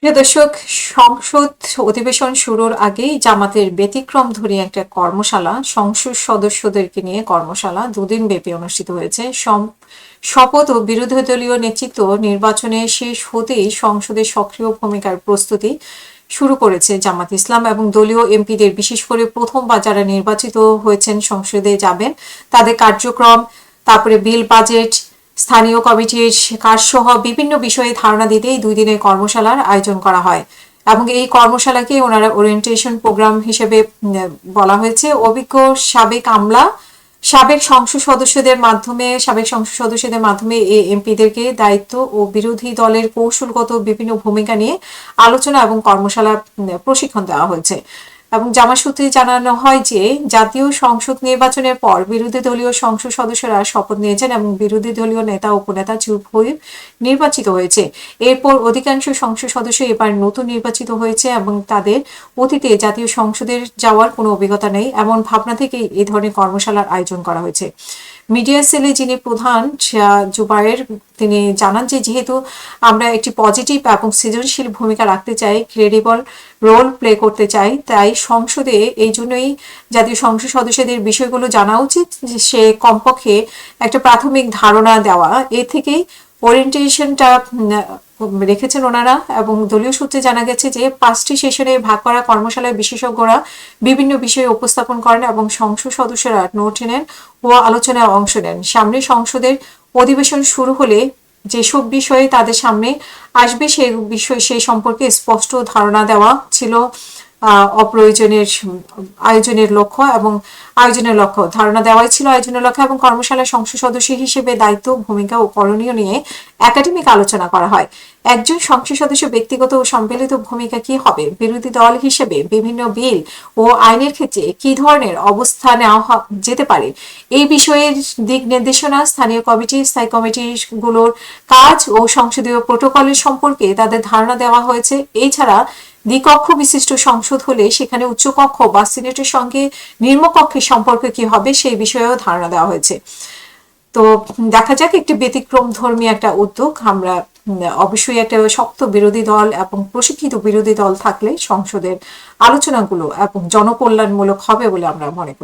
প্রিয় দর্শক, সংসদ অধিবেশন শুরুর আগেই জামাতের ব্যতিক্রম ধরে একটা কর্মশালা, সংসদ সদস্যদেরকে নিয়ে কর্মশালা 2 দিন ব্যাপী অনুষ্ঠিত হয়েছে। শপথ ও বিরোধী দলীয় নেতৃত্ব নির্বাচনে শেষ হতেই সংসদের সক্রিয় ভূমিকার প্রস্তুতি শুরু করেছে জামাত ইসলাম এবং দলীয় এমপিদের, বিশেষ করে প্রথমবার যারা নির্বাচিত হয়েছেন সংসদে যাবেন তাদের কার্যক্রম, তারপরে বিল, বাজেট, স্থানীয় কমিটির কাজসহ বিভিন্ন বিষয়ে ধারণা দিতে এই 2 দিনের কর্মশালার আয়োজন করা হয় এবং এই কর্মশালাকে ওনারা ওরিয়েন্টেশন প্রোগ্রাম হিসেবে বলা হয়েছে। অভিজ্ঞ সাবেক সংসদ সদস্যদের মাধ্যমে এই এমপিদেরকে দায়িত্ব ও বিরোধী দলের কৌশলগত বিভিন্ন ভূমিকা নিয়ে আলোচনা এবং কর্মশালা প্রশিক্ষণ দেওয়া হয়েছে। এবং জামাত সূত্রে জানানো হয় যে জাতীয় সংসদ নির্বাচনের পর বিরোধী দলীয় সংসদ সদস্যরা শপথ নিয়েছেন এবং বিরোধী দলীয় নেতা উপনেতা চুপ হয়ে নির্বাচিত হয়েছে। এরপর অধিকাংশ সংসদ সদস্য এবার নতুন নির্বাচিত হয়েছে এবং তাদের অতীতে জাতীয় সংসদে যাওয়ার কোনো অভিজ্ঞতা নেই, এমন ভাবনা থেকেই এই ধরনের কর্মশালার আয়োজন করা হয়েছে। মিডিয়া সেলে যিনি প্রধান জুবায়ের, তিনি জানান যে যেহেতু আমরা একটি পজিটিভ এবং সৃজনশীল ভূমিকা রাখতে চাই, ক্রেডিবল রোল প্লে করতে চাই, তাই সংসদে এই জন্যই জাতীয় সংসদ সদস্যদের বিষয়গুলো জানা উচিত, সে কমপক্ষে একটা প্রাথমিক ধারণা দেওয়া। এ থেকেই ওরিয়েন্টেশনটা রেখেছেন ওনারা। এবং দলীয় সূত্রে জানা গেছে যে 5টি সেশনে ভাগ করা কর্মশালায় বিশেষজ্ঞরা বিভিন্ন বিষয়ে উপস্থাপন করেন এবং সংসদ সদস্যরা নোট নেন ও আলোচনায় অংশ নেন। সামনে সংসদের অধিবেশন শুরু হলে যেসব বিষয়ে তাদের সামনে আসবে সেই সম্পর্কে স্পষ্ট ধারণা দেওয়া ছিল অপ্রয়োজনের আয়োজনের লক্ষ্য ধারণা দেওয়াই ছিল আয়োজনের লক্ষ্য। এবং কর্মশালায় সংসদ সদস্য হিসেবে দায়িত্ব, ভূমিকা ও করণীয় নিয়ে একাডেমিক আলোচনা করা হয়। একজন সংসদ সদস্য ব্যক্তিগত ও সম্মিলিত ভূমিকা কি হবে, বিরোধী দল হিসেবে বিভিন্ন বিল ও আইনের ক্ষেত্রে কি ধরনের অবস্থা নেওয়া যেতে পারে, এই বিষয়ের দিক নির্দেশনা, স্থানীয় কমিটি, স্থায়ী কমিটিগুলোর কাজ ও সংসদীয় প্রোটোকলের সম্পর্কে তাদের ধারণা দেওয়া হয়েছে। এছাড়া দ্বিকক্ষ বিশিষ্ট সংসদ হলে সেখানে উচ্চকক্ষ বা সিনেটের সঙ্গে নিম্নকক্ষের সম্পর্ক কি হবে সেই বিষয়েও ধারণা দেওয়া হয়েছে। তো দেখা যাক, একটি ব্যতিক্রম ধর্মী একটা উদ্যোগ। আমরা অবশ্যই একটা শক্ত বিরোধী দল এবং প্রশিক্ষিত বিরোধী দল থাকলে সংসদের আলোচনাগুলো এবং জনকল্যাণমূলক হবে বলে আমরা মনে করি।